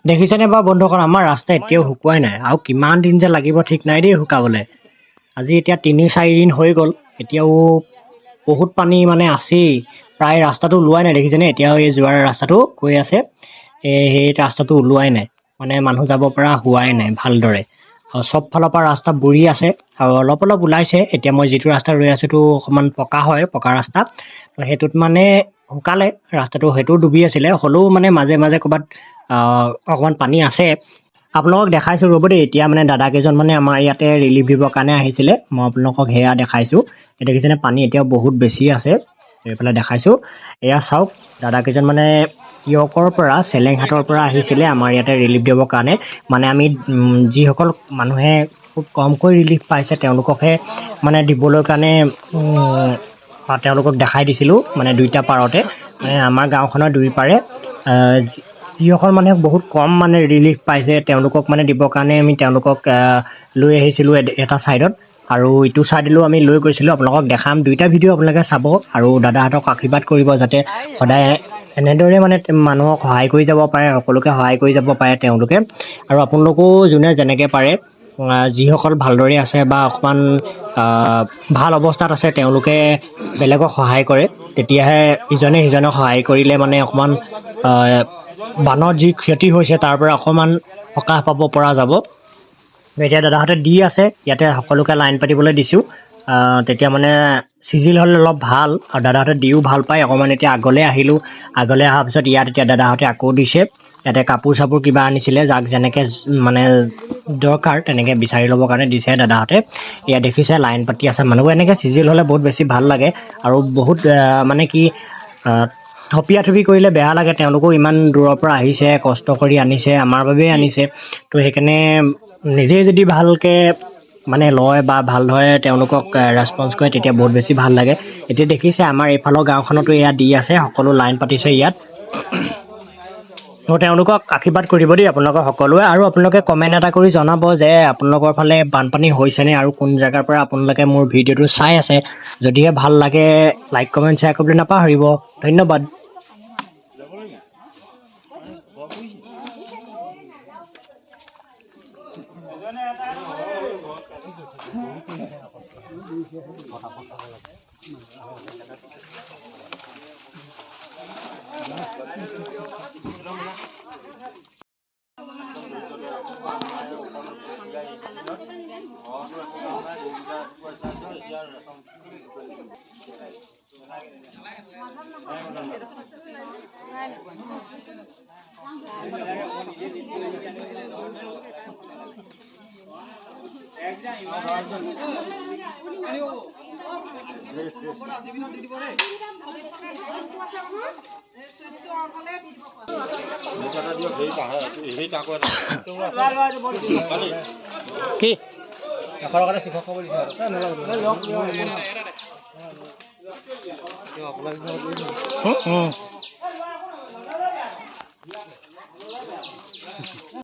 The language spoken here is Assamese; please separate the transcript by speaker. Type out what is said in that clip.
Speaker 1: দেখিছেনে বাৰু বন্ধুসকল, আমাৰ ৰাস্তা এতিয়াও শুকুৱাই নাই আৰু কিমান দিন যে লাগিব ঠিক নাই দেই শুকাবলৈ। আজি এতিয়া ৩-৪ দিন হৈ গ'ল, এতিয়াও বহুত পানী মানে আছেই। প্ৰায় ৰাস্তাটো ওলোৱাই নাই, দেখিছেনে? এতিয়াও এই যোৱাৰ ৰাস্তাটো গৈ আছে, সেই ৰাস্তাটো ওলোৱাই নাই, মানে মানুহ যাব পৰা হোৱাই নাই ভালদৰে। আৰু চব ফালৰ পৰা ৰাস্তা বুৰি আছে আৰু অলপ অলপ ওলাইছে। এতিয়া মই যিটো ৰাস্তা ৰৈ আছোঁ সেইটো অকণমান পকা হয়, পকা ৰাস্তা। তো সেইটোত মানে শুকালে ৰাস্তাটো, সেইটোও ডুবি আছিলে, হ'লেও মানে মাজে মাজে ক'ৰবাত অকণমান পানী আছে। আপোনালোকক দেখাইছোঁ ৰ'ব দেই। এতিয়া মানে দাদাকেইজন মানে আমাৰ ইয়াতে ৰিলিফ দিবৰ কাৰণে আহিছিলে, মই আপোনালোকক সেয়া দেখাইছোঁ। এই দেখিছেনে পানী এতিয়াও বহুত বেছি আছে, এইফালে দেখাইছোঁ। এয়া চাওক, দাদাকেইজন মানে তিয়কৰ পৰা চেলেংহাটৰ পৰা আহিছিলে আমাৰ ইয়াতে ৰিলিফ দিবৰ কাৰণে। মানে আমি যিসকল মানুহে খুব কমকৈ ৰিলিফ পাইছে তেওঁলোককহে মানে দিবলৈ কাৰণে তেওঁলোকক দেখাই দিছিলোঁ, মানে দুইটা পাৰতে, মানে আমাৰ গাঁওখনৰ দুই পাৰে যিসকল মানুহে বহুত কম মানে ৰিলিফ পাইছে তেওঁলোকক মানে দিবৰ কাৰণে আমি তেওঁলোকক লৈ আহিছিলোঁ এটা ছাইডত, আৰু ইটো ছাইডলৈও আমি লৈ গৈছিলোঁ। আপোনালোকক দেখাম, দুইটা ভিডিঅ' আপোনালোকে চাব আৰু দাদাহঁতক আশীৰ্বাদ কৰিব যাতে সদায় এনেদৰে মানে মানুহক সহায় কৰি যাব পাৰে, সকলোকে সহায় কৰি যাব পাৰে তেওঁলোকে। আৰু আপোনালোকেও যোনে যেনেকৈ পাৰে, যিসকল ভালদৰে আছে বা অকণমান ভাল অৱস্থাত আছে তেওঁলোকে বেলেগক সহায় কৰে, তেতিয়াহে ইজনে সিজনক সহায় কৰিলে মানে অকণমান বানত যি ক্ষতি হৈছে তাৰ পৰা অকণমান সকাহ পাব পৰা যাব। এতিয়া দাদাহঁতে দি আছে, ইয়াতে সকলোকে লাইন পাতিবলৈ দিছোঁ, তেতিয়া মানে চিজিল হ'লে অলপ ভাল, আৰু দাদাহঁতে দিও ভাল পায় অকণমান। এতিয়া আগলৈ আহিলোঁ, আগলৈ অহাৰ পিছত ইয়াত এতিয়া দাদাহঁতে আকৌ দিছে। ইয়াতে কাপোৰ চাপোৰ কিবা আনিছিলে, যাক যেনেকৈ মানে দৰকাৰ তেনেকৈ বিচাৰি ল'বৰ কাৰণে দিছে দাদাহঁতে। ইয়াত দেখিছে লাইন পাতি আছে মানুহবোৰ, এনেকৈ চিজিল হ'লে বহুত বেছি ভাল লাগে। আৰু বহুত মানে কি থপিয়া থপি কৰিলে বেয়া লাগে, তেওঁলোকেও ইমান দূৰৰ পৰা আহিছে, কষ্ট কৰি আনিছে, আমাৰ বাবেই আনিছে। তো সেইকাৰণে নিজেই যদি ভালকৈ মানে লয় বা ভালদৰে তেওঁলোকক ৰেচপঞ্চ কৰে তেতিয়া বহুত বেছি ভাল লাগে। এতিয়া দেখিছে আমাৰ এইফালৰ গাঁওখনতো এয়া দি আছে, সকলো লাইন পাতিছে ইয়াত। তো তেওঁলোকক আশীৰ্বাদ কৰিব দেই আপোনালোকৰ সকলোৱে, আৰু আপোনালোকে কমেণ্ট এটা কৰি জনাব যে আপোনালোকৰ ফালে বানপানী হৈছেনে আৰু কোন জেগাৰ পৰা আপোনালোকে মোৰ ভিডিঅ'টো চাই আছে। যদিহে ভাল লাগে লাইক কমেণ্ট শ্বেয়াৰ কৰিবলৈ নাপাহৰিব। ধন্যবাদ। কি এশৰ কাৰণে শিক্ষক হ'ব দিছে।